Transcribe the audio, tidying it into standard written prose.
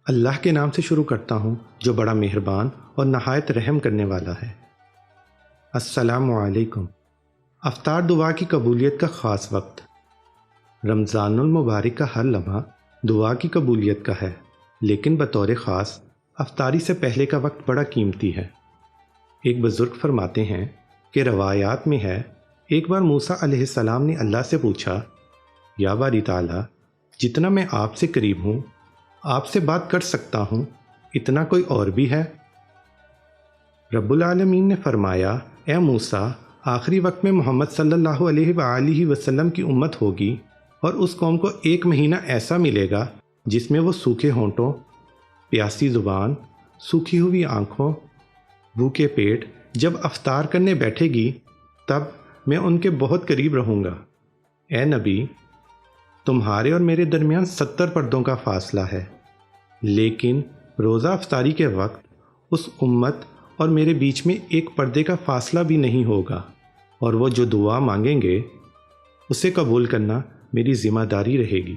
اللہ کے نام سے شروع کرتا ہوں جو بڑا مہربان اور نہایت رحم کرنے والا ہے۔ السلام علیکم۔ افطار دعا کی قبولیت کا خاص وقت۔ رمضان المبارک کا ہر لمحہ دعا کی قبولیت کا ہے، لیکن بطور خاص افطاری سے پہلے کا وقت بڑا قیمتی ہے۔ ایک بزرگ فرماتے ہیں کہ روایات میں ہے، ایک بار موسیٰ علیہ السلام نے اللہ سے پوچھا، یا باری تعالیٰ، جتنا میں آپ سے قریب ہوں، آپ سے بات کر سکتا ہوں، اتنا کوئی اور بھی ہے؟ رب العالمین نے فرمایا، اے موسیٰ، آخری وقت میں محمد صلی اللہ علیہ وآلہ وسلم کی امت ہوگی اور اس قوم کو ایک مہینہ ایسا ملے گا جس میں وہ سوکھے ہونٹوں، پیاسی زبان، سوکھی ہوئی آنکھوں، بھوکے پیٹ جب افطار کرنے بیٹھے گی تب میں ان کے بہت قریب رہوں گا۔ اے نبی، تمہارے اور میرے درمیان 70 پردوں کا فاصلہ ہے، لیکن روزہ افطاری کے وقت اس امت اور میرے بیچ میں ایک پردے کا فاصلہ بھی نہیں ہوگا، اور وہ جو دعا مانگیں گے اسے قبول کرنا میری ذمہ داری رہے گی۔